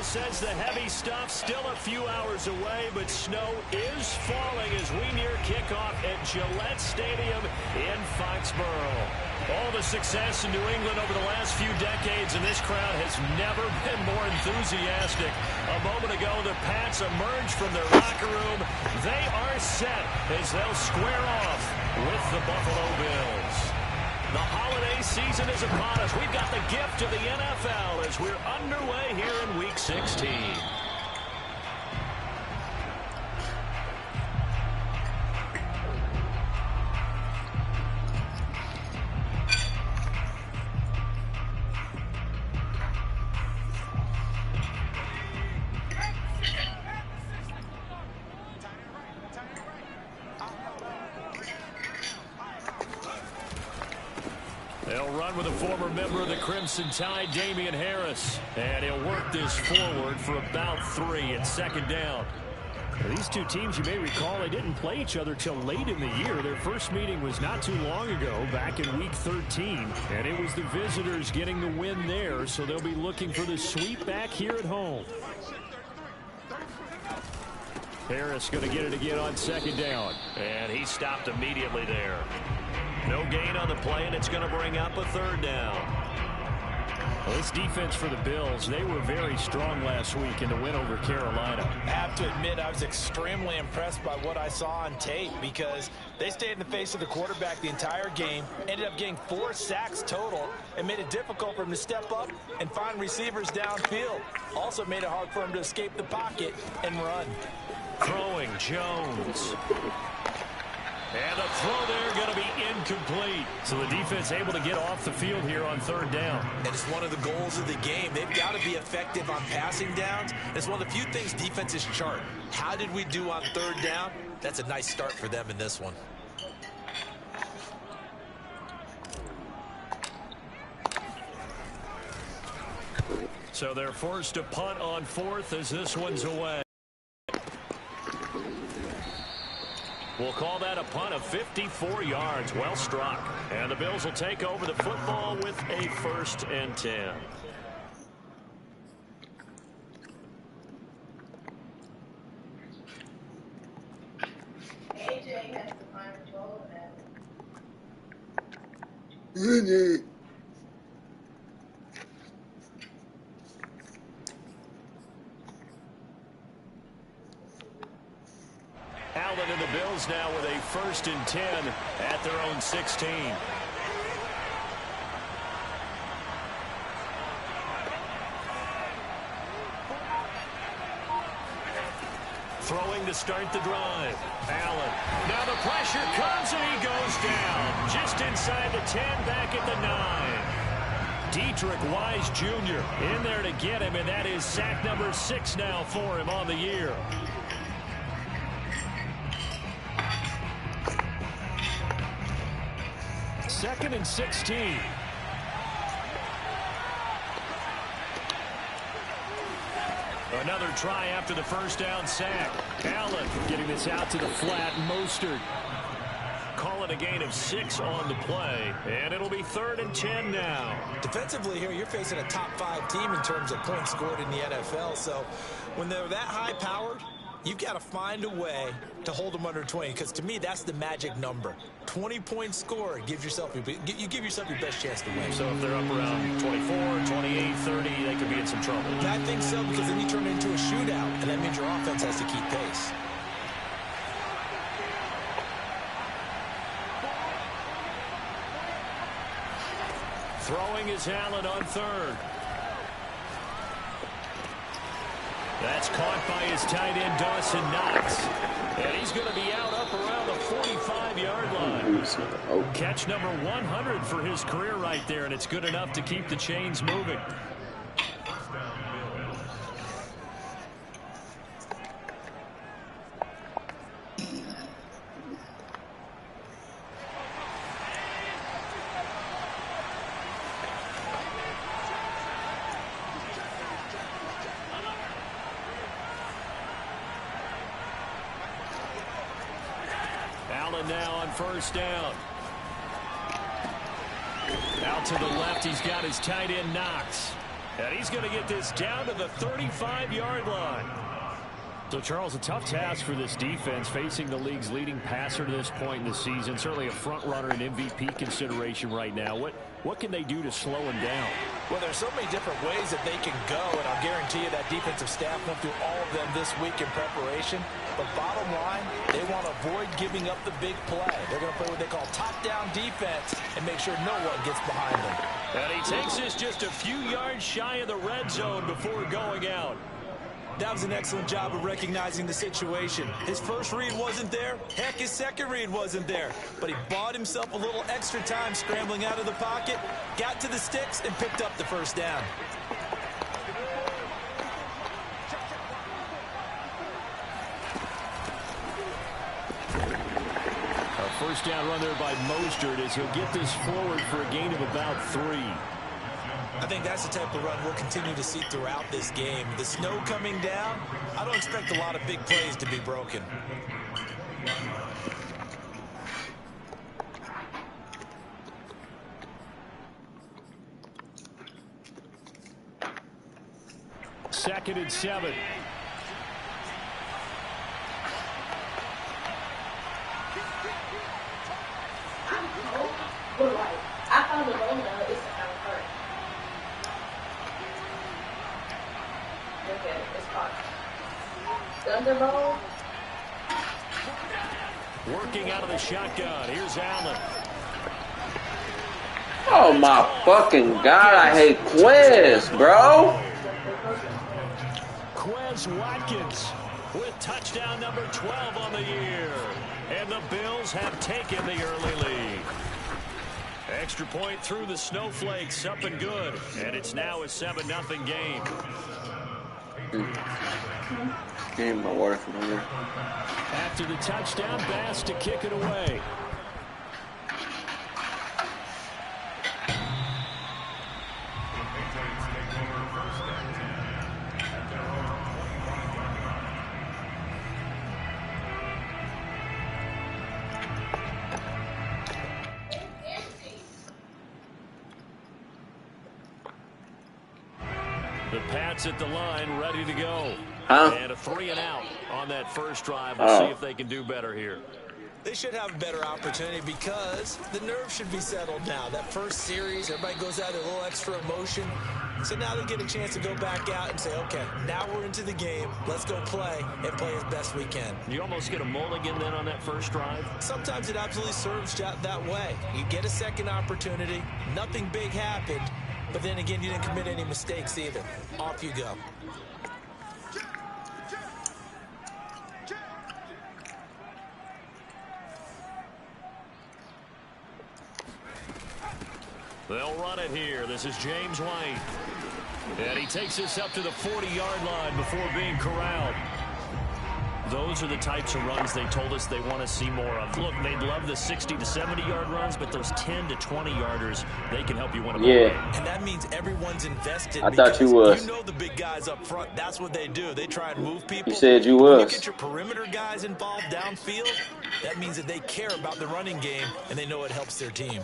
Says the heavy stuff still a few hours away, but snow is falling as we near kickoff at Gillette Stadium in Foxborough. All the success in New England over the last few decades, and this crowd has never been more enthusiastic. A moment ago, the Pats emerged from their locker room. They are set as they'll square off with the Buffalo Bills. The holiday season is upon us. We've got the gift of the NFL as we're underway here in Week 16. They'll run with a former member of the Crimson Tide, Damian Harris. And he'll work this forward for about 3 at second down. Now, these two teams, you may recall, they didn't play each other till late in the year. Their first meeting was not too long ago, back in Week 13. And it was the visitors getting the win there, so they'll be looking for the sweep back here at home. Harris going to get it again on second down. And he stopped immediately there. No gain on the play, and it's going to bring up a third down. Well, this defense for the Bills, they were very strong last week in the win over Carolina. I have to admit, I was extremely impressed by what I saw on tape because they stayed in the face of the quarterback the entire game, ended up getting 4 sacks total, and made it difficult for him to step up and find receivers downfield. Also made it hard for him to escape the pocket and run. Throwing Jones. And the throw there going to be incomplete. So the defense able to get off the field here on third down. And it's one of the goals of the game. They've got to be effective on passing downs. It's one of the few things defenses chart. How did we do on third down? That's a nice start for them in this one. So they're forced to punt on fourth as this one's away. We'll call that a punt of 54 yards. Well struck. And the Bills will take over the football with a 1st and 10. AJ has the final control of that. Allen and the Bills now with a 1st and 10 at their own 16. Throwing to start the drive. Allen. Now the pressure comes and he goes down. Just inside the 10, back at the 9. Dietrich Wise Jr. in there to get him, and that is sack number 6 now for him on the year. 2nd and 16. Another try after the first down sack. Allen getting this out to the flat. Mostert calling a gain of 6 on the play. And it'll be 3rd and 10 now. Defensively here, you're facing a top 5 team in terms of points scored in the NFL. So when they're that high-powered, you've got to find a way to hold them under 20, because to me, that's the magic number. 20 points scored, you give yourself your best chance to win. So if they're up around 24, 28, 30, they could be in some trouble. I think so, because then you turn it into a shootout, and that means your offense has to keep pace. Throwing is Allen on 3rd. That's caught by his tight end, Dawson Knox. And he's going to be out up around the 45-yard line. Catch number 100 for his career right there, and it's good enough to keep the chains moving. Allen now on 1st down. Out to the left, he's got his tight end, Knox. And he's going to get this down to the 35-yard line. So, Charles, a tough task for this defense, facing the league's leading passer to this point in the season. Certainly a front-runner in MVP consideration right now. What can they do to slow him down? Well, there's so many different ways that they can go, and I'll guarantee you that defensive staff went through all of them this week in preparation. But bottom line, they want to avoid giving up the big play. They're going to play what they call top-down defense and make sure no one gets behind them. And he takes this just a few yards shy of the red zone before going out. That was an excellent job of recognizing the situation. His first read wasn't there. Heck, his second read wasn't there. But he bought himself a little extra time scrambling out of the pocket, got to the sticks, and picked up the first down. A first down run there by Mostert as he'll get this forward for a gain of about 3. I think that's the type of run we'll continue to see throughout this game. The snow coming down, I don't expect a lot of big plays to be broken. Second and 7. I found the bone now. It's kind of hurt. Okay, it's caught. Thunderbolt. Working out of the shotgun. Here's Allen. Oh my fucking God, I hate Quez, bro. Quez Watkins with touchdown number 12 on the year. And the Bills have taken the early lead. Extra point through the snowflakes, up and good. And it's now a 7-0 game. Game my water from here. After the touchdown, Bass to kick it away. The Pats at the line, ready to go. And a 3-and-out on that first drive. We'll see if they can do better here. They should have a better opportunity because the nerves should be settled now. That first series, everybody goes out a little extra emotion. So now they get a chance to go back out and say, okay, now we're into the game. Let's go play and play as best we can. You almost get a mulligan then on that first drive? Sometimes it absolutely serves that way. You get a second opportunity. Nothing big happened. But then again, you didn't commit any mistakes either. Off you go. They'll run it here. This is James White. And he takes this up to the 40-yard line before being corralled. Those are the types of runs they told us they want to see more of. Look, they'd love the 60 to 70-yard runs, but those 10 to 20-yarders, they can help you win a ball game. And that means everyone's invested. I thought you was. You know the big guys up front. That's what they do. They try and move people. You said you When you was. get your perimeter guys involved downfield, that means that they care about the running game, and they know it helps their team.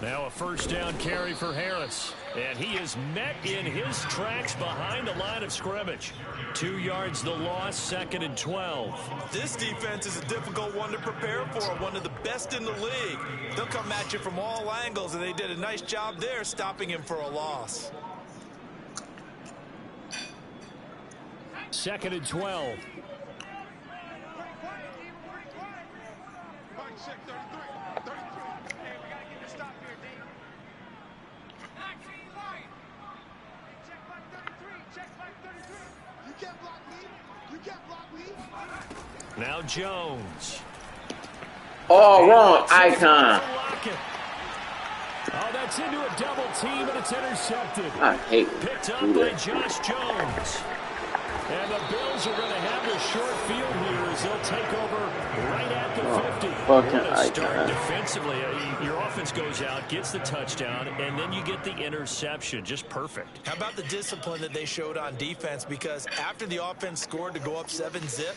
Now a first down carry for Harris. And he is met in his tracks behind the line of scrimmage. 2 yards the loss, 2nd and 12. This defense is a difficult one to prepare for, one of the best in the league. They'll come at you from all angles, and they did a nice job there stopping him for a loss. 2nd and 12. Now Jones. Oh, wrong icon. Oh, that's into a double team, and it's intercepted. I hate Picked up by Josh Jones. And the Bills are going to have a short field here as they'll take over right at the 50. What a start defensively. Your offense goes out, gets the touchdown, and then you get the interception. Just perfect. How about the discipline that they showed on defense? Because after the offense scored to go up 7-zip,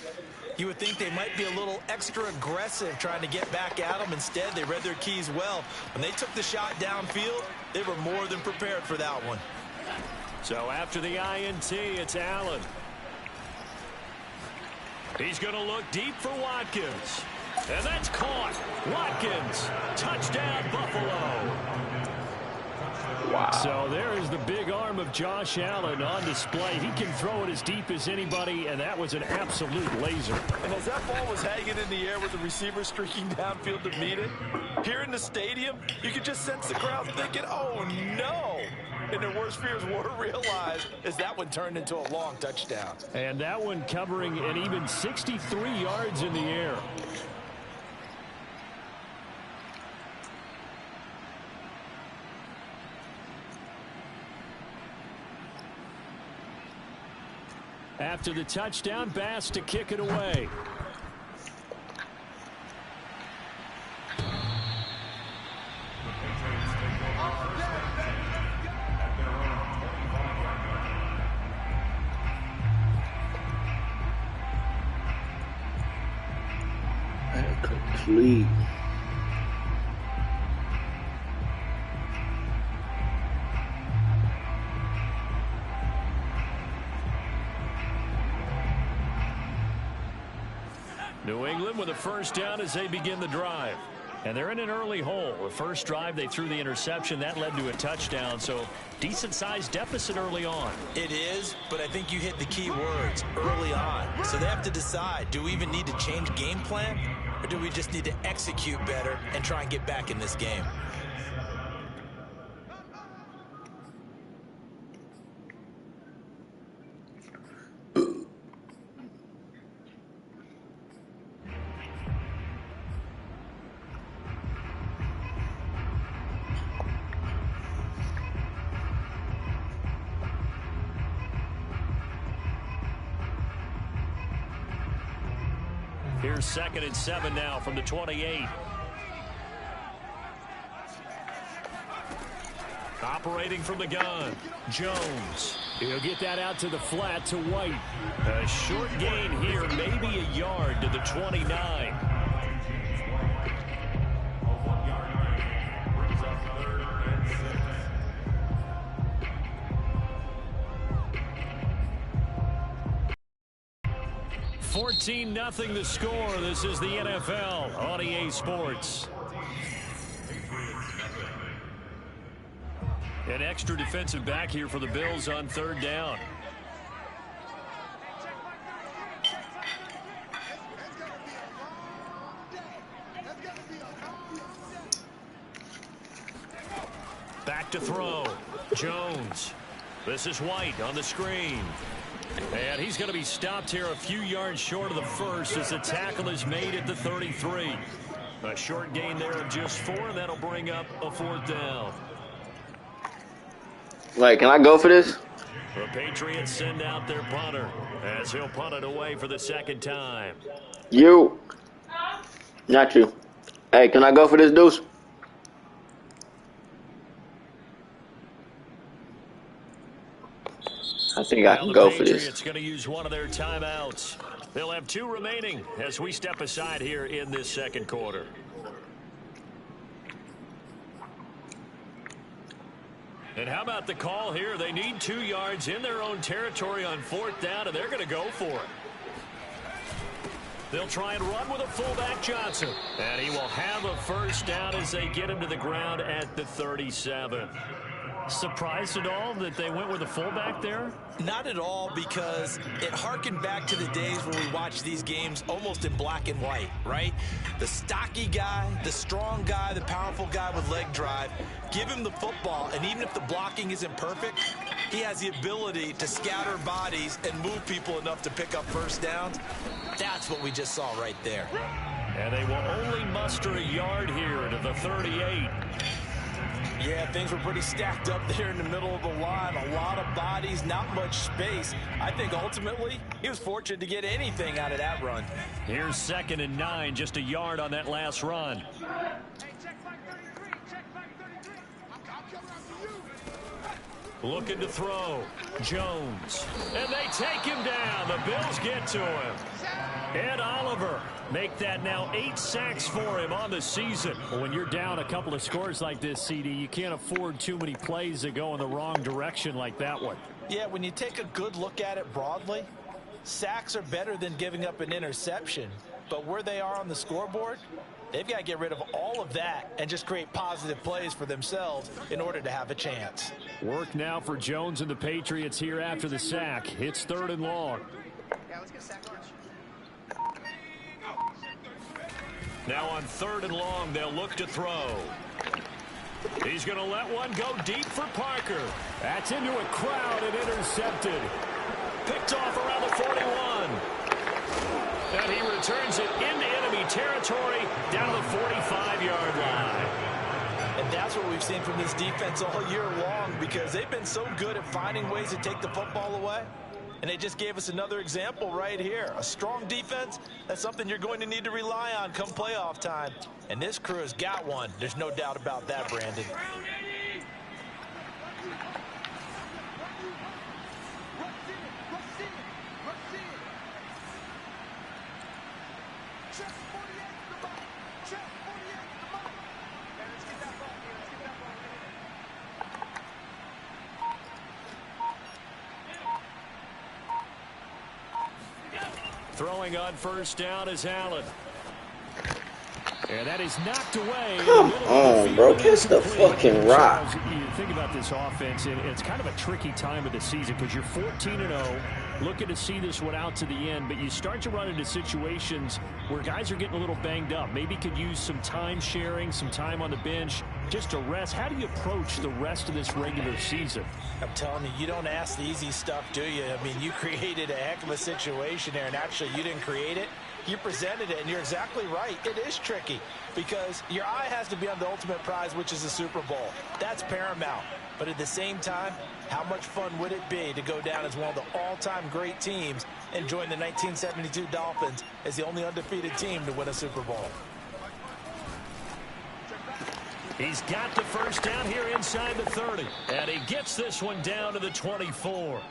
you would think they might be a little extra aggressive trying to get back at them. Instead, they read their keys well. When they took the shot downfield, they were more than prepared for that one. So after the INT, it's Allen. He's going to look deep for Watkins. And that's caught. Watkins, touchdown Buffalo. Wow. So there is the big arm of Josh Allen on display. He can throw it as deep as anybody, and that was an absolute laser. And as that ball was hanging in the air with the receiver streaking downfield to meet it, here in the stadium, you could just sense the crowd thinking, oh, no. And their worst fears were realized as that one turned into a long touchdown. And that one covering an even 63 yards in the air. After the touchdown, Bass to kick it away. Complete. New England with a first down as they begin the drive. And they're in an early hole. The first drive, they threw the interception. That led to a touchdown. So decent-sized deficit early on. It is, but I think you hit the key words early on. So they have to decide, do we even need to change game plan? Or do we just need to execute better and try and get back in this game? Here's 2nd and 7 now from the 28. Operating from the gun, Jones. He'll get that out to the flat to White. A short gain here, maybe a yard to the 29. $14-0 the score. This is the NFL on EA Sports. An extra defensive back here for the Bills on 3rd down. Back to throw. Jones. This is White on the screen. And he's going to be stopped here a few yards short of the first as the tackle is made at the 33. A short gain there of just 4, and that'll bring up a 4th down. Wait, can I go for this? The Patriots send out their punter as he'll punt it away for the 2nd time. You. Not you. Hey, can I go for this, Deuce? I think I can go for this. Patriots going to use one of their timeouts. They'll have 2 remaining as we step aside here in this 2nd quarter. And how about the call here? They need 2 yards in their own territory on 4th down, and they're going to go for it. They'll try and run with a fullback, Johnson. And he will have a first down as they get him to the ground at the 37. Surprised at all that they went with a fullback there? Not at all, because it harkened back to the days when we watched these games almost in black and white, right? The stocky guy, the strong guy, the powerful guy with leg drive. Give him the football, and even if the blocking isn't perfect, he has the ability to scatter bodies and move people enough to pick up first downs. That's what we just saw right there. And they will only muster a yard here to the 38. Yeah, things were pretty stacked up there in the middle of the line. A lot of bodies, not much space. I think ultimately he was fortunate to get anything out of that run. Here's 2nd and 9, just a yard on that last run. Looking to throw. Jones. And they take him down. The Bills get to him. Ed Oliver make that now 8 sacks for him on the season. Well, when you're down a couple of scores like this, CD, you can't afford too many plays that go in the wrong direction like that one. Yeah, when you take a good look at it broadly, sacks are better than giving up an interception. But where they are on the scoreboard, they've got to get rid of all of that and just create positive plays for themselves in order to have a chance. Work now for Jones and the Patriots here after the sack. It's 3rd and long. Yeah, let's get a sack lunch. Now on 3rd and long, they'll look to throw. He's going to let one go deep for Parker. That's into a crowd and intercepted. Picked off around the 41. And he returns it into enemy territory down to the 45-yard line. And that's what we've seen from this defense all year long, because they've been so good at finding ways to take the football away. And they just gave us another example right here. A strong defense, that's something you're going to need to rely on come playoff time. And this crew has got one. There's no doubt about that, Brandon. Throwing on 1st down is Allen. And that is knocked away. Come on, bro. Catch the fucking rock. You think about this offense, and it's kind of a tricky time of the season because you're 14-0, looking to see this one out to the end, but you start to run into situations where guys are getting a little banged up. Maybe could use some time sharing, some time on the bench, just to rest. How do you approach the rest of this regular season? I'm telling you, you don't ask the easy stuff, do you? I mean, you created a heck of a situation there, and actually you didn't create it. You presented it, and you're exactly right. It is tricky because your eye has to be on the ultimate prize, which is the Super Bowl. That's paramount. But at the same time, how much fun would it be to go down as one of the all-time great teams and join the 1972 Dolphins as the only undefeated team to win a Super Bowl? He's got the 1st down here inside the 30. And he gets this one down to the 24.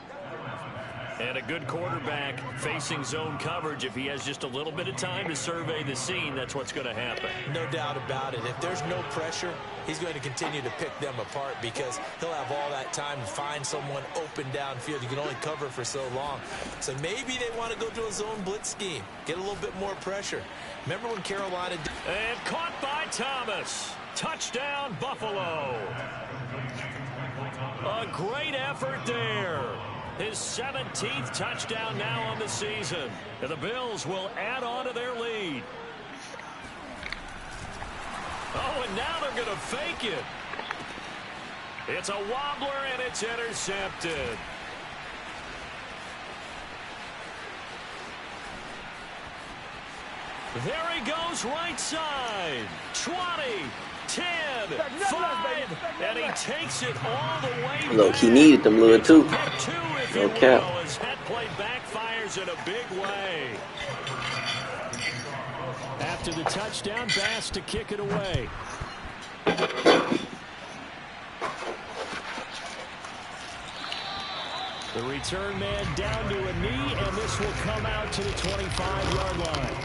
And a good quarterback facing zone coverage. If he has just a little bit of time to survey the scene, that's what's going to happen. No doubt about it. If there's no pressure, he's going to continue to pick them apart because he'll have all that time to find someone open downfield. You can only cover for so long. So maybe they want to go to a zone blitz scheme, get a little bit more pressure. Remember when Carolina... And caught by Thomas. Touchdown, Buffalo. A great effort there. His 17th touchdown now on the season. And the Bills will add on to their lead. Oh, and now they're going to fake it. It's a wobbler, and it's intercepted. There he goes right side. 20, 10, 5, and he takes it all the way. Look, he needed them little too. No cap. His head play backfires in a big way. After the touchdown, Bass to kick it away. The return man down to a knee, and this will come out to the 25-yard line.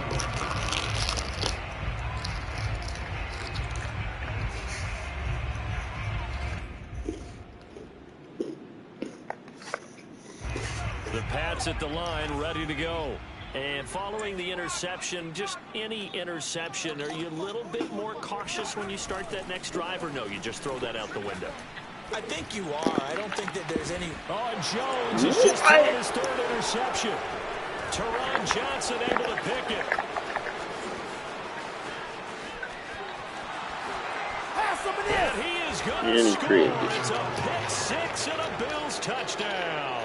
The Pats at the line, ready to go. And following the interception, just any interception, are you a little bit more cautious when you start that next drive, or no, you just throw that out the window? I think you are. I don't think that there's any... Oh, Jones has just thrown his 3rd interception. Teron Johnson able to pick it. And he is going to score. It's a pick 6 and a Bills touchdown.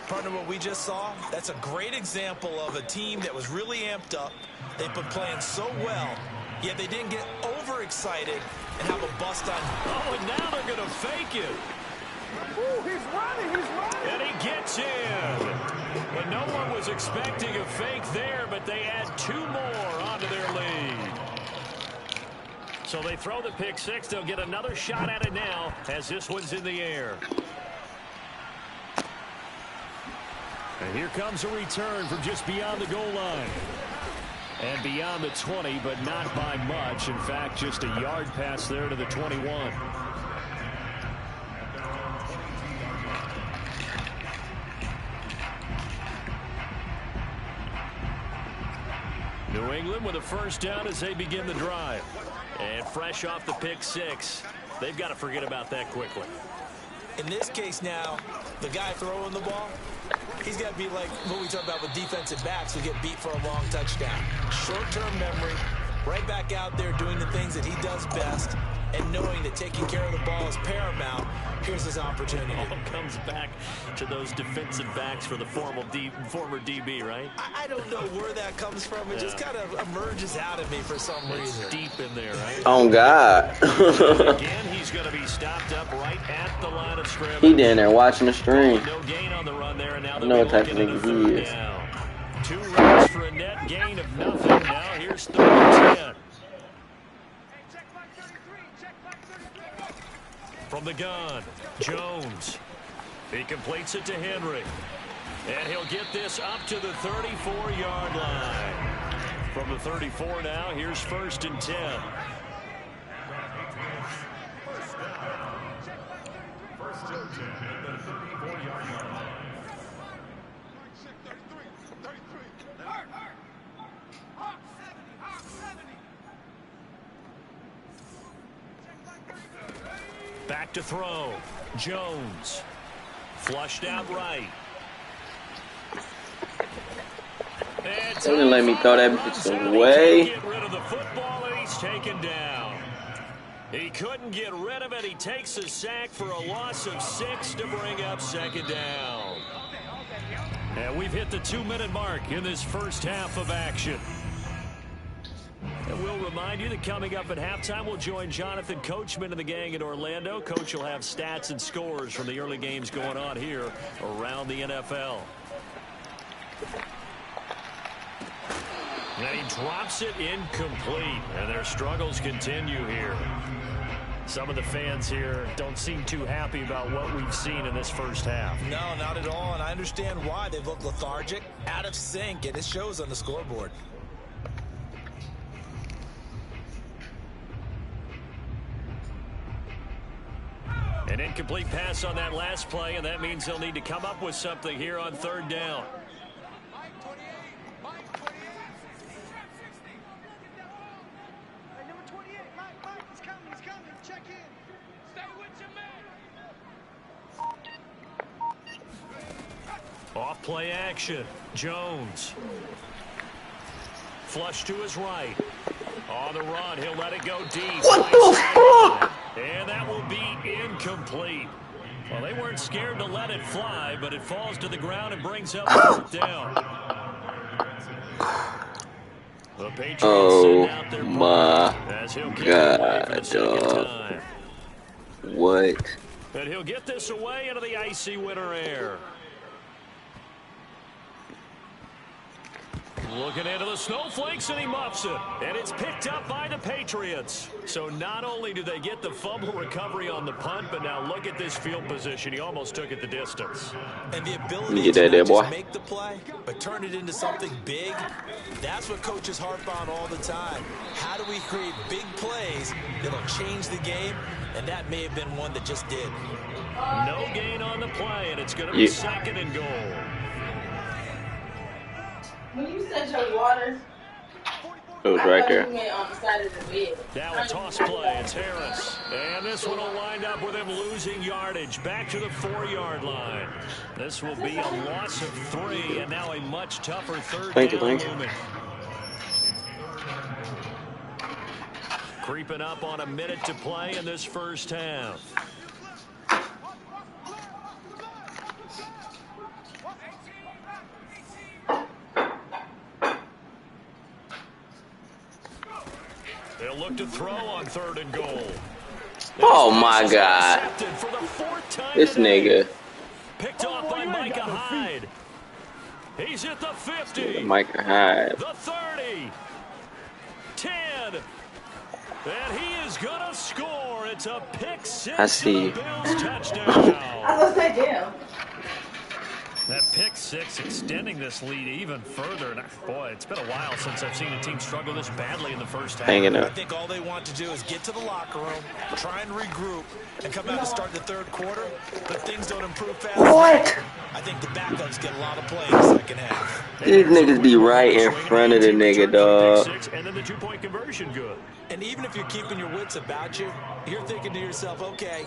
Partner, what we just saw, that's a great example of a team that was really amped up. They've been playing so well, yet they didn't get overexcited and have a bust on. Oh, and now they're going to fake it. Ooh, he's running. And he gets in. But no one was expecting a fake there, but they add 2 more onto their lead. So they throw the pick 6. They'll get another shot at it now as this one's in the air. And here comes a return from just beyond the goal line. And beyond the 20, but not by much. In fact, just a yard pass there to the 21. New England with a first down as they begin the drive. And fresh off the pick six, they've got to forget about that quickly. In this case now, the guy throwing the ball, he's got to be like what we talk about with defensive backs who get beat for a long touchdown. Short-term memory, right back out there doing the things that he does best, and knowing that taking care of the ball is paramount. Here's his opportunity. All comes back to those defensive backs for the former DB, right? I don't know where that comes from. It just kind of emerges out of me for some reason. It's deep in there, right? Oh, God. Again, he's going to be stopped up right at the line of scrimmage. He down there watching the stream. No gain on the run there, and now I know what type of nigga he is. Down. 2 runs for a net gain of nothing. Now here's 3rd and 10. From the gun, Jones. He completes it to Henry. And he'll get this up to the 34-yard line. From the 34 now, here's 1st and 10. Back to throw. Jones. Flushed out right. They didn't let me throw that bitch away. Get rid of the football, and he's taken down. He couldn't get rid of it. He takes a sack for a loss of 6 to bring up 2nd down. And we've hit the 2-minute mark in this first half of action. And we'll remind you that coming up at halftime, we'll join Jonathan Coachman and the gang in Orlando. Coach will have stats and scores from the early games going on here around the NFL. And he drops it incomplete, and their struggles continue here. Some of the fans here don't seem too happy about what we've seen in this first half. No, not at all, and I understand why. They look lethargic, out of sync, and it shows on the scoreboard. An incomplete pass on that last play, and that means they'll need to come up with something here on 3rd down. Off play action. Jones. Flush to his right. On the run, he'll let it go deep. What the fuck? And that will be incomplete. Well, they weren't scared to let it fly, but it falls to the ground and brings up 4th down. The Patriots send out their my as he'll kick it away for the second God, time. what? And he'll get this away into the icy winter air. Looking into the snowflakes, and he muffs it. And it's picked up by the Patriots. So not only do they get the fumble recovery on the punt, but now look at this field position. He almost took it the distance. And the ability Get that to there, not boy. just make the play, but turn it into something big, that's what coaches harp on all the time. How do we create big plays that'll change the game? And that may have been one that just did. No gain on the play, and it's going to be 2nd and goal. When you said your water, It was I right thought there. you meant on the side of the bed. Now a toss play. It's Harris. And this one will wind up with him losing yardage back to the 4-yard line. This will be a loss of 3, and now a much tougher 3rd down movement. Creeping up on a minute to play in this first half. They'll look to throw on 3rd and goal. Oh my God. For the 4th time This today. nigga. Picked off by Micah Hyde. He's at the 50. Micah Hyde. The 30. 10. And he is going to score. It's a pick 6. I see. Bills touchdown. I was gonna say, damn. That pick six extending this lead even further. And boy, it's been a while since I've seen a team struggle this badly in the first half. Hanging I up. think all they want to do is get to the locker room, try and regroup, and come out to start the third quarter. But things don't improve fast. What? I think the backups get a lot of play in the second half. These niggas be right in front of the nigga, dog. And then the two-point conversion good. And even if you're keeping your wits about you, you're thinking to yourself, okay,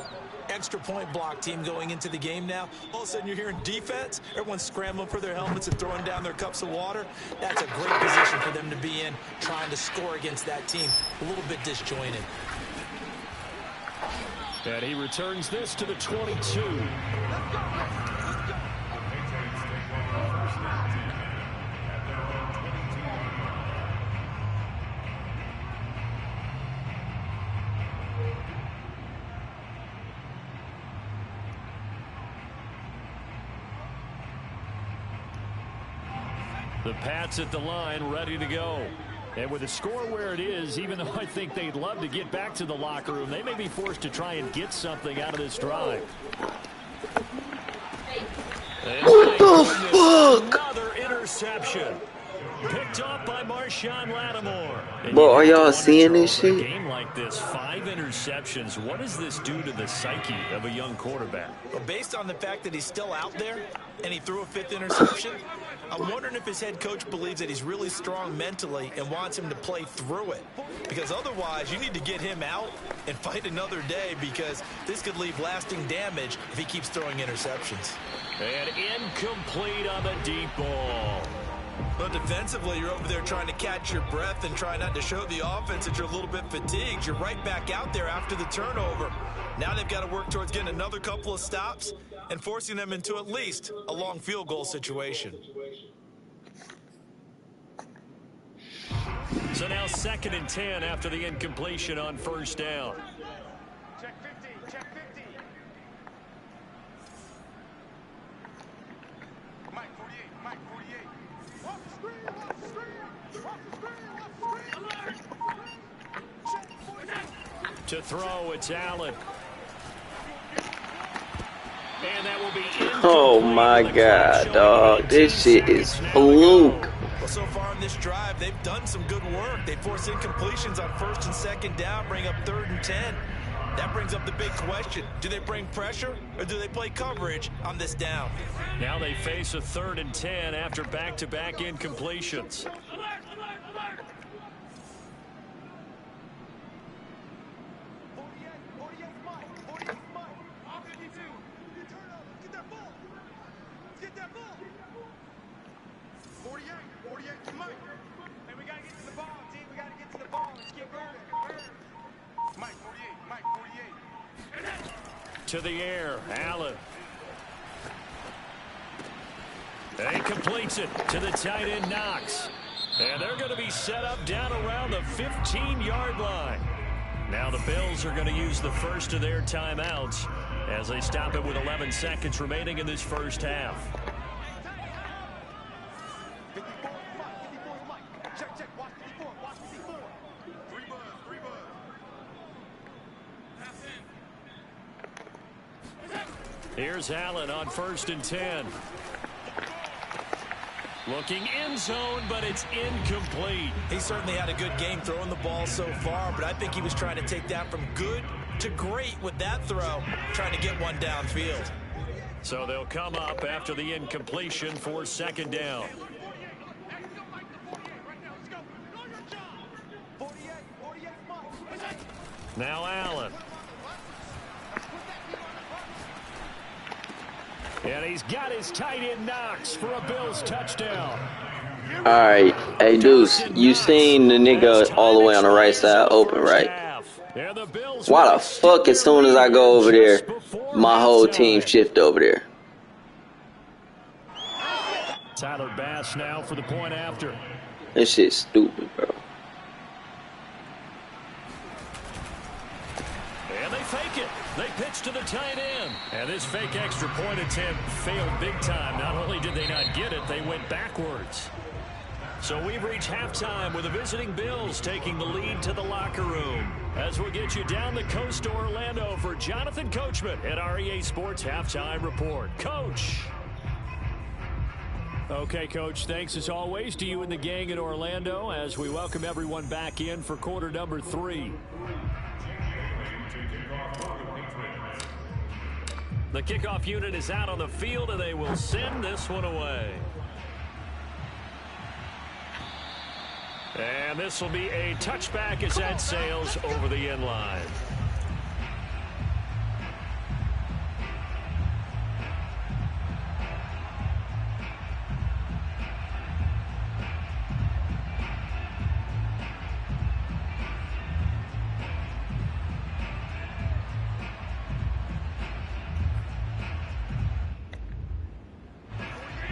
extra point block team going into the game now. All of a sudden you're hearing defense. Everyone's scrambling for their helmets and throwing down their cups of water. That's a great position for them to be in, trying to score against that team. A little bit disjointed. And he returns this to the 22. The Pats at the line, ready to go. And with the score where it is, even though I think they'd love to get back to the locker room, they may be forced to try and get something out of this drive. What the fuck? Another interception. Picked up by Marshawn Lattimore. Bro, are y'all seeing this shit? A game like this, 5 interceptions. What does this do to the psyche of a young quarterback? Well, based on the fact that he's still out there and he threw a 5th interception, I'm wondering if his head coach believes that he's really strong mentally and wants him to play through it. Because otherwise, you need to get him out and fight another day, because this could leave lasting damage if he keeps throwing interceptions. And incomplete on the deep ball. But defensively, you're over there trying to catch your breath and try not to show the offense that you're a little bit fatigued. You're right back out there after the turnover. Now they've got to work towards getting another couple of stops and forcing them into at least a long field goal situation. So now 2nd and 10 after the incompletion on first down. Check 50, check 50. Mike 48, Mike 48. Off the screen, off the screen, off the screen, off the screen. Check 49. To throw, it's Allen. And that will be incomplete. Oh my god, dog. This shit is fluke. Well, so far in this drive, they've done some good work. They force incompletions on 1st and 2nd down, bring up 3rd and 10. That brings up the big question. Do they bring pressure or do they play coverage on this down? Now they face a 3rd and 10 after back-to-back incompletions. To the air, Allen. And he completes it to the tight end, Knox. And they're going to be set up down around the 15-yard line. Now the Bills are going to use the first of their timeouts as they stop it with 11 seconds remaining in this first half. Here's Allen on 1st and 10. Looking end zone, but it's incomplete. He certainly had a good game throwing the ball so far, but I think he was trying to take that from good to great with that throw, trying to get one downfield. So they'll come up after the incompletion for 2nd down. Now Allen. And he's got his tight end Knox for a Bills touchdown. Alright, hey Deuce, you seen the nigga all the way on the right side open, right? Why the fuck as soon as I go over there, my whole team shift over there? Tyler Bass now for the point after. This shit's stupid, bro. And they fake it. They pitch to the tight end. And this fake extra point attempt failed big time. Not only did they not get it, they went backwards. So we've reached halftime with the visiting Bills taking the lead to the locker room. As we'll get you down the coast to Orlando for Jonathan Coachman at our EA Sports Halftime Report. Coach. Okay, Coach, thanks as always to you and the gang in Orlando as we welcome everyone back in for quarter number 3. The kickoff unit is out on the field, and they will send this one away. And this will be a touchback as that sails over the end line.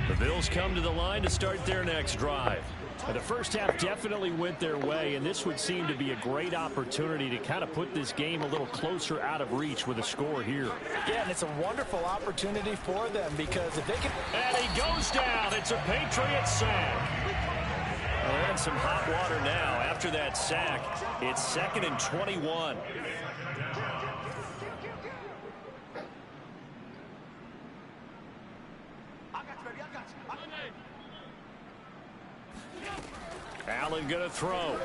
The Bills come to the line to start their next drive. The first half definitely went their way, and this would seem to be a great opportunity to kind of put this game a little closer out of reach with a score here. Yeah, and it's a wonderful opportunity for them because if they can... And he goes down. It's a Patriot sack. They're in some hot water now. After that sack, it's 2nd and 21. Allen going to throw.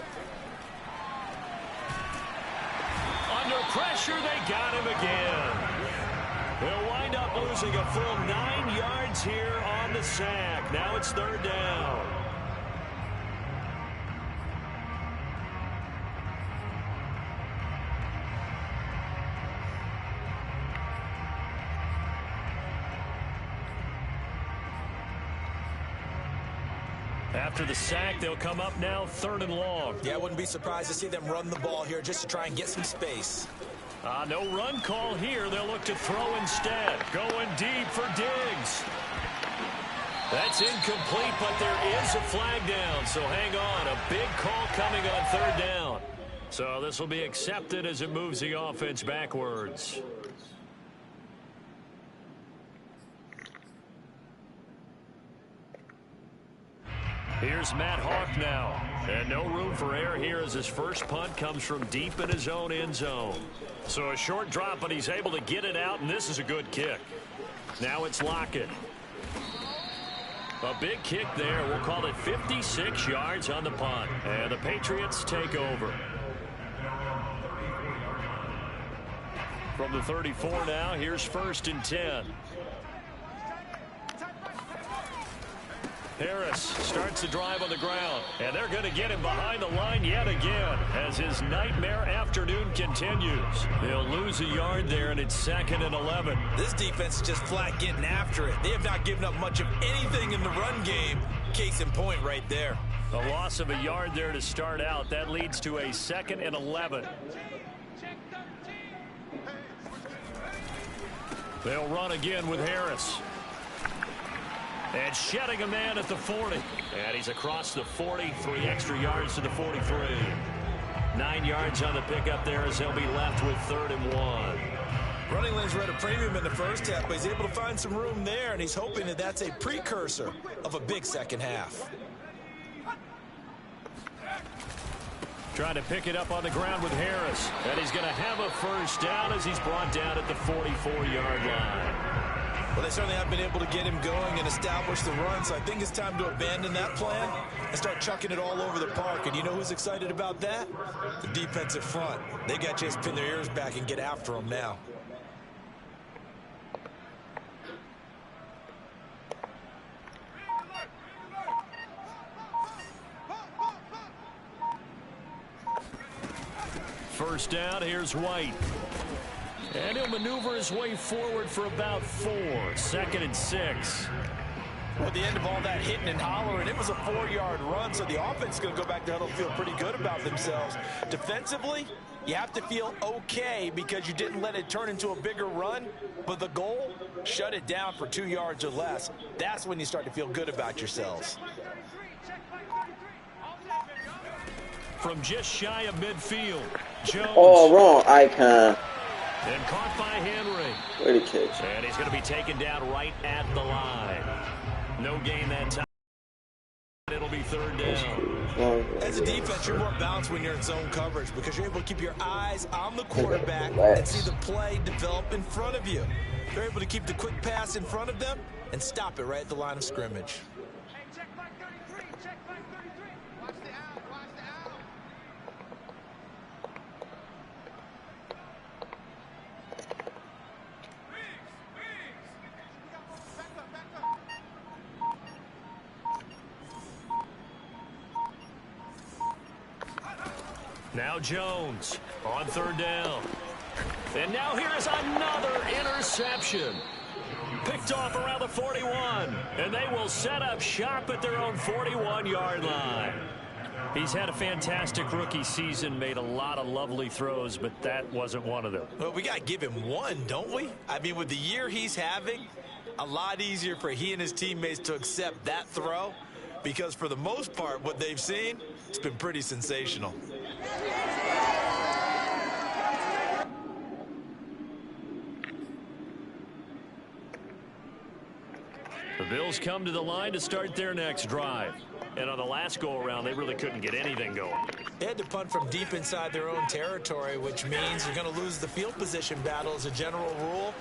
Under pressure, they got him again. They'll wind up losing a full 9 yards here on the sack. Now it's 3rd down. After the sack, they'll come up now 3rd and long. Yeah, I wouldn't be surprised to see them run the ball here just to try and get some space. No run call here. They'll look to throw instead. Going deep for Diggs. That's incomplete, but there is a flag down, so hang on. A big call coming on 3rd down. So this will be accepted as it moves the offense backwards. Here's Matt Hawk now. And no room for error here as his first punt comes from deep in his own end zone. So a short drop, but he's able to get it out, and this is a good kick. Now it's Lockett. A big kick there. We'll call it 56 yards on the punt. And the Patriots take over. From the 34 now, here's 1st and 10. Harris starts the drive on the ground, and they're going to get him behind the line yet again as his nightmare afternoon continues. They'll lose a yard there, and it's 2nd and 11. This defense is just flat getting after it. They have not given up much of anything in the run game. Case in point right there. A loss of a yard there to start out. That leads to a 2nd and 11. They'll run again with Harris. And shedding a man at the 40. And he's across the 40, 3 extra yards to the 43. 9 yards on the pickup there as they'll be left with 3rd and 1. Running lanes were at a premium in the first half, but he's able to find some room there, and he's hoping that that's a precursor of a big second half. Trying to pick it up on the ground with Harris. And he's going to have a first down as he's brought down at the 44-yard line. Well, they certainly have been able to get him going and establish the run, so I think it's time to abandon that plan and start chucking it all over the park. And you know who's excited about that? The defensive front. They got to just pin their ears back and get after him now. First down, here's White. And he'll maneuver his way forward for about 4. 2nd and 6. Well, at the end of all that hitting and hollering, it was a 4-yard run, so the offense is going to go back to huddle and feel pretty good about themselves. Defensively, you have to feel okay because you didn't let it turn into a bigger run, but the goal, shut it down for 2 yards or less. That's when you start to feel good about yourselves. From just shy of midfield, Jones. Oh, wrong icon. And caught by Henry. Way to catch. And he's going to be taken down right at the line. No gain that time. It'll be 3rd down. As a defense, you're more balanced when you're in zone coverage because you're able to keep your eyes on the quarterback and see the play develop in front of you. They're able to keep the quick pass in front of them and stop it right at the line of scrimmage. Now Jones on third down. And now here's another interception. Picked off around the 41. And they will set up shop at their own 41-yard line. He's had a fantastic rookie season, made a lot of lovely throws, but that wasn't one of them. Well, we got to give him one, don't we? I mean, with the year he's having, a lot easier for he and his teammates to accept that throw, because for the most part, what they've seen, it's been pretty sensational. The Bills come to the line to start their next drive. And on the last go-around, they really couldn't get anything going. They had to punt from deep inside their own territory, which means you're going to lose the field position battle as a general rule.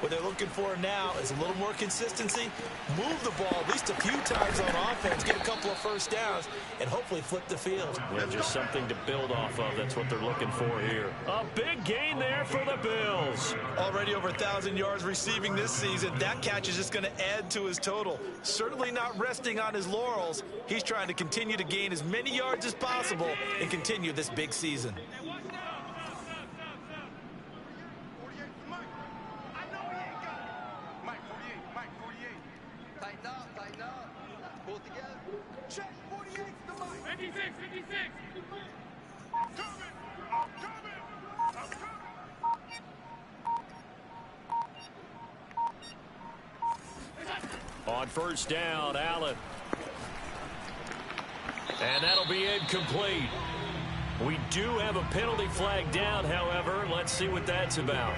What they're looking for now is a little more consistency, move the ball at least a few times on offense, get a couple of first downs, and hopefully flip the field. Yeah, just something to build off of. That's what they're looking for here. A big gain there for the Bills. Already over 1,000 yards receiving this season. That catch is just going to add to his total. Certainly not resting on his laurels. He's trying to continue to gain as many yards as possible and continue this big season. Check, 48 to Mike. 56, 56. I'm coming. On first down, Allen. And that'll be incomplete. We do have a penalty flag down, however. Let's see what that's about.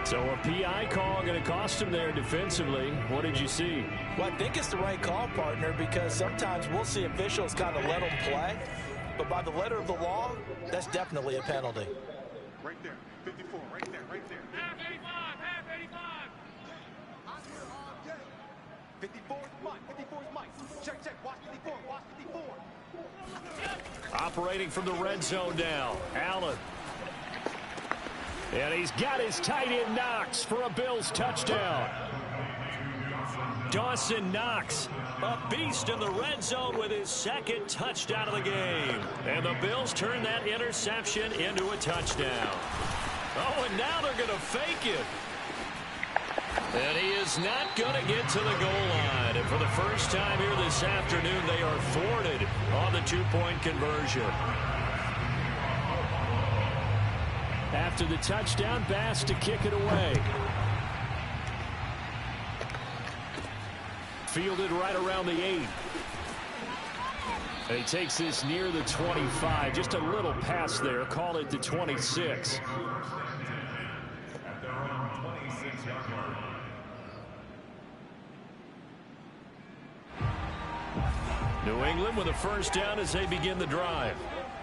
So a PI call going to cost him there defensively. What did you see? Well, I think it's the right call, partner, because sometimes we'll see officials kind of let them play. But by the letter of the law, that's definitely a penalty. Right there. 54. Right there. Right there. Half 85. Half 85. I'm here all day. 54 is Mike. 54 is Mike. Check, check. Watch 54. Watch 54. Operating from the red zone now. Allen. And he's got his tight end Knox for a Bills touchdown. Dawson Knox, a beast in the red zone with his second touchdown of the game. And the Bills turn that interception into a touchdown. Oh, and now they're going to fake it. And he is not going to get to the goal line. And for the first time here this afternoon, they are thwarted on the two-point conversion. After the touchdown, Bass to kick it away. Fielded right around the 8. And he takes this near the 25. Just a little pass there. Call it the 26. New England with a first down as they begin the drive.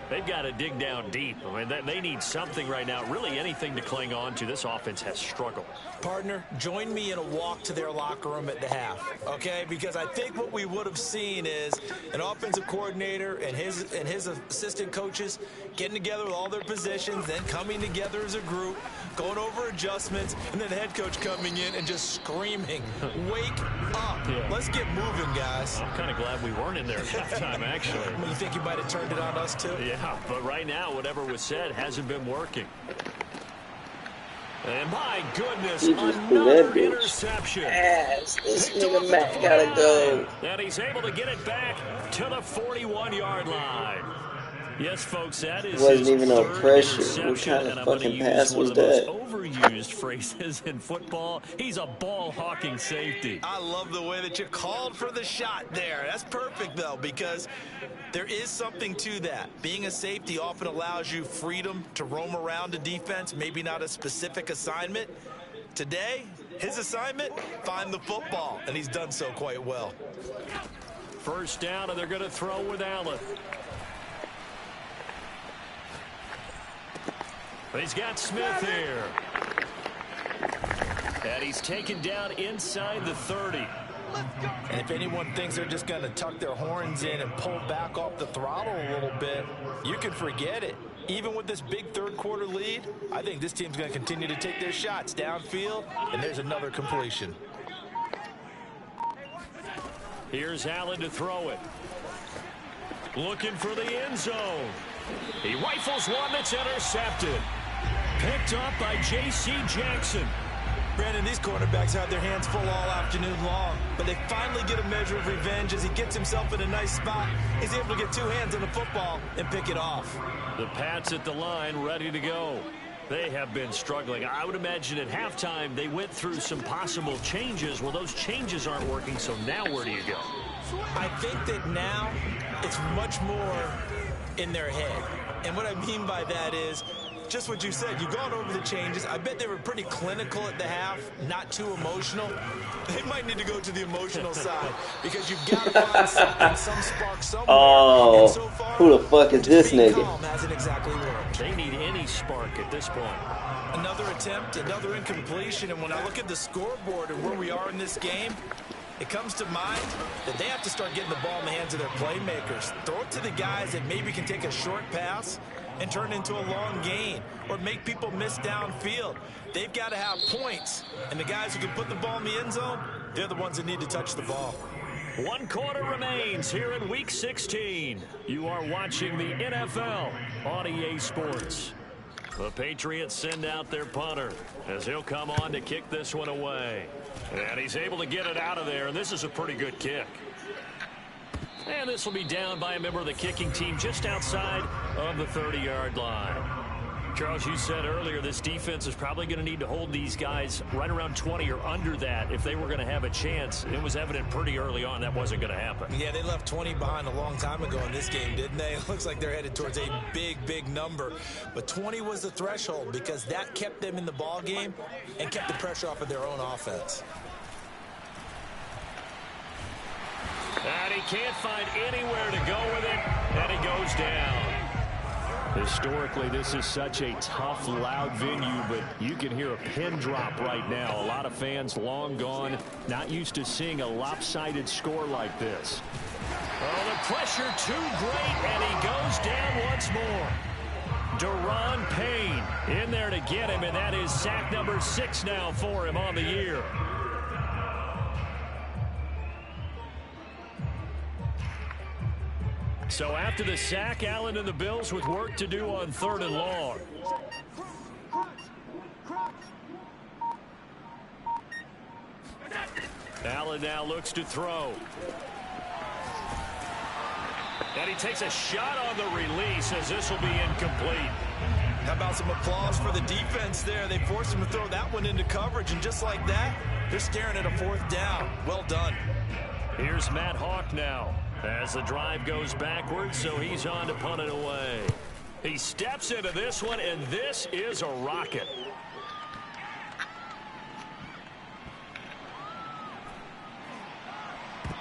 They've got to dig down deep. I mean, they need something right now, really anything to cling on to. This offense has struggled. Partner, join me in a walk to their locker room at the half, okay? Because I think what we would have seen is an offensive coordinator and his assistant coaches getting together with all their positions, then coming together as a group, going over adjustments, and then the head coach coming in and just screaming, wake up. Yeah. Let's get moving, guys. I'm kind of glad we weren't in there at halftime, actually. You think you might have turned it on us, too? Yeah, but right now, whatever was said hasn't been working. And my goodness, another interception. Yes, this nigga Matt gotta go. And he's able to get it back to the 41-yard line. Yes, folks, that is wasn't even no third pressure. interception, What kind and of I'm fucking going to pass use one was of the that? most overused phrases in football. He's a ball-hawking safety. I love the way that you called for the shot there. That's perfect, though, because there is something to that. Being a safety often allows you freedom to roam around a defense, maybe not a specific assignment. Today, his assignment, find the football, and he's done so quite well. First down, and they're going to throw with Allen. He's got Smith here. And he's taken down inside the 30. And if anyone thinks they're just going to tuck their horns in and pull back off the throttle a little bit, you can forget it. Even with this big third-quarter lead, I think this team's going to continue to take their shots downfield, and there's another completion. Here's Allen to throw it. Looking for the end zone. He rifles one that's intercepted. Picked up by J.C. Jackson. Brandon, these quarterbacks had their hands full all afternoon long, but they finally get a measure of revenge as he gets himself in a nice spot. He's able to get two hands on the football and pick it off. The Pats at the line, ready to go. They have been struggling. I would imagine at halftime they went through some possible changes. Well, those changes aren't working, so now where do you go? I think that now it's much more in their head. And what I mean by that is just what you said. You've gone over the changes. I bet they were pretty clinical at the half, not too emotional. They might need to go to the emotional side because you've got to find something, some spark somewhere. Oh, so far, who the fuck is this nigga? Hasn't exactly worked. They need any spark at this point. Another attempt, another incompletion, and when I look at the scoreboard and where we are in this game, it comes to mind that they have to start getting the ball in the hands of their playmakers. Throw it to the guys that maybe can take a short pass and turn it into a long gain or make people miss downfield. They've got to have points, and the guys who can put the ball in the end zone, they're the ones that need to touch the ball. 1 quarter remains here in Week 16. You are watching the NFL on EA Sports. The Patriots send out their punter as he'll come on to kick this one away. And he's able to get it out of there, and this is a pretty good kick. And this will be down by a member of the kicking team just outside of the 30-yard line. Charles, you said earlier this defense is probably going to need to hold these guys right around 20 or under that if they were going to have a chance. It was evident pretty early on that wasn't going to happen. Yeah, they left 20 behind a long time ago in this game, didn't they? It looks like they're headed towards a big, big number. But 20 was the threshold because that kept them in the ball game and kept the pressure off of their own offense. And he can't find anywhere to go with it, and he goes down. Historically, this is such a tough, loud venue, but you can hear a pin drop right now. A lot of fans long gone, not used to seeing a lopsided score like this. Oh, the pressure too great, and he goes down once more. Deron Payne in there to get him, and that is sack number 6 now for him on the year. So after the sack, Allen and the Bills with work to do on 3rd and long. Allen now looks to throw. And he takes a shot on the release as this will be incomplete. How about some applause for the defense there? They forced him to throw that one into coverage, and just like that, they're staring at a 4th down. Well done. Here's Matt Hawk now as the drive goes backwards, so he's on to punt it away. He steps into this one, and this is a rocket.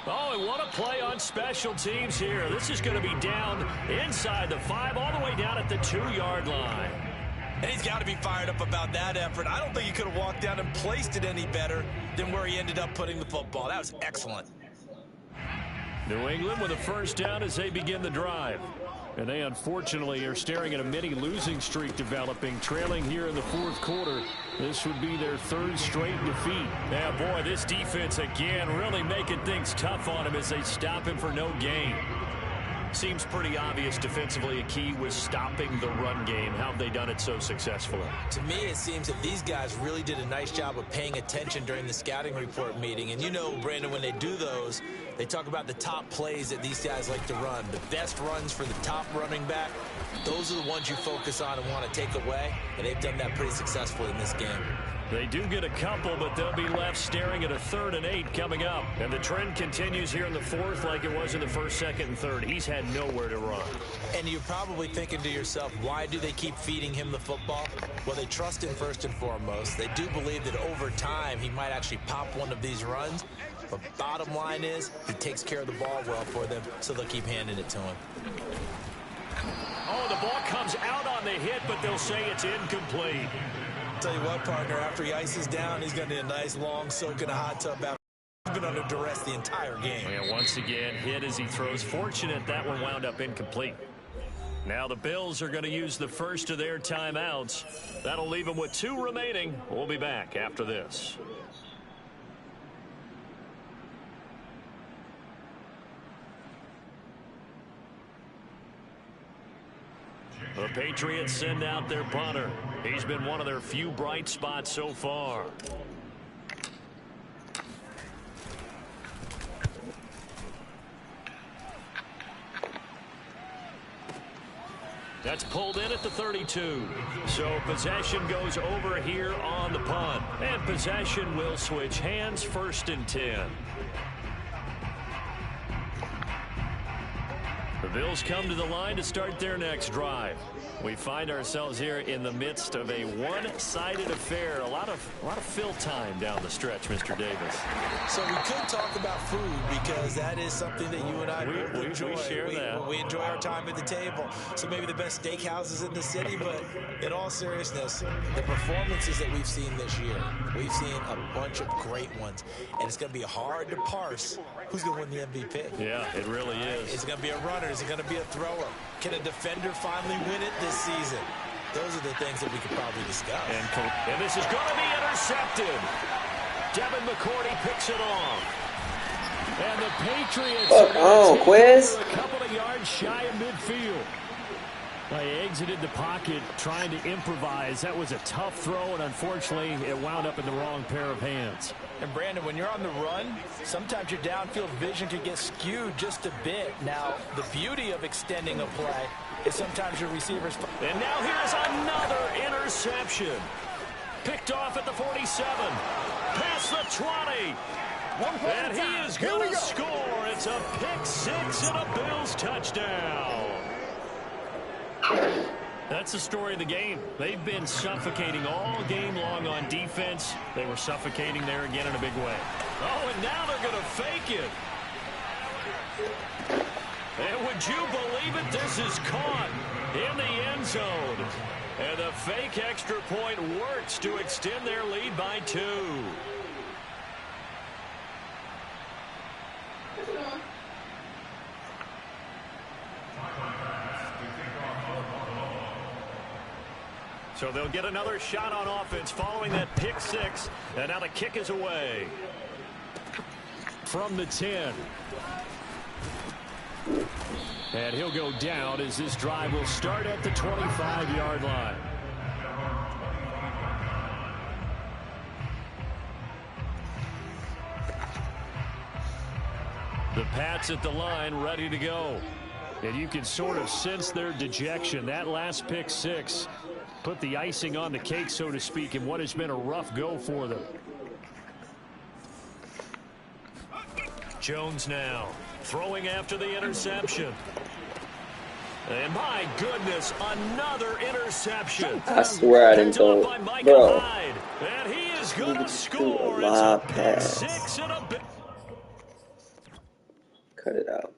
Oh, and what a play on special teams here. This is going to be down inside the 5, all the way down at the 2-yard line. And he's got to be fired up about that effort. I don't think he could have walked down and placed it any better than where he ended up putting the football. That was excellent. New England with a 1st down as they begin the drive. And they unfortunately are staring at a mini losing streak developing, trailing here in the 4th quarter. This would be their 3rd straight defeat. Yeah, boy, this defense again really making things tough on him as they stop him for no gain. Seems pretty obvious defensively a key was stopping the run game. How have they done it so successfully? To me, it seems that these guys really did a nice job of paying attention during the scouting report meeting. And you know, Brandon, when they do those, they talk about the top plays that these guys like to run. The best runs for the top running back, those are the ones you focus on and want to take away. And they've done that pretty successfully in this game. They do get a couple, but they'll be left staring at a 3rd and 8 coming up. And the trend continues here in the 4th like it was in the 1st, 2nd, and 3rd. He's had nowhere to run. And you're probably thinking to yourself, why do they keep feeding him the football? Well, they trust him first and foremost. They do believe that over time he might actually pop one of these runs. But bottom line is he takes care of the ball well for them, so they'll keep handing it to him. Oh, the ball comes out on the hit, but they'll say it's incomplete. Tell you what, partner, after he ices down, he's going to need a nice long soak in a hot tub after been under duress the entire game. And once again, hit as he throws. Fortunate that one wound up incomplete. Now the Bills are going to use the first of their timeouts. That'll leave them with 2 remaining. We'll be back after this. The Patriots send out their punter. He's been one of their few bright spots so far. That's pulled in at the 32. So possession goes over here on the punt. And possession will switch hands, 1st and 10. The Bills come to the line to start their next drive. We find ourselves here in the midst of a one-sided affair. A lot of fill time down the stretch, Mr. Davis. So we could talk about food because that is something that you and I enjoy. We share that. We enjoy our time at the table. So maybe the best steakhouses in the city, but in all seriousness, the performances that we've seen this year, we've seen a bunch of great ones, and it's going to be hard to parse who's going to win the MVP. Yeah, it really is. Is it going to be a runner? Is it going to be a thrower? Can a defender finally win it this season? Those are the things that we could probably discuss. And this is going to be intercepted. Devin McCourty picks it off. And the Patriots Quiz. a couple of yards shy of midfield. They exited the pocket trying to improvise. That was a tough throw, and unfortunately, it wound up in the wrong pair of hands. And Brandon, when you're on the run, sometimes your downfield vision can get skewed just a bit. Now, the beauty of extending a play is sometimes your receivers. And now here's another interception. Picked off at the 47. Past the 20. And he is going to score. It's a pick 6 and a Bills touchdown. That's the story of the game. They've been suffocating all game long on defense. They were suffocating there again in a big way. Oh, and now they're going to fake it. And would you believe it? This is caught in the end zone. And the fake extra point works to extend their lead by 2. So they'll get another shot on offense following that pick 6. And now the kick is away. From the 10. And he'll go down as this drive will start at the 25-yard line. The Pats at the line ready to go. And you can sort of sense their dejection. That last pick 6 put the icing on the cake, so to speak, in what has been a rough go for them. Jones now throwing after the interception. And my goodness, another interception. I swear I didn't go, bro. And he is going to score. It's a pick 6 and a bit. Cut it out.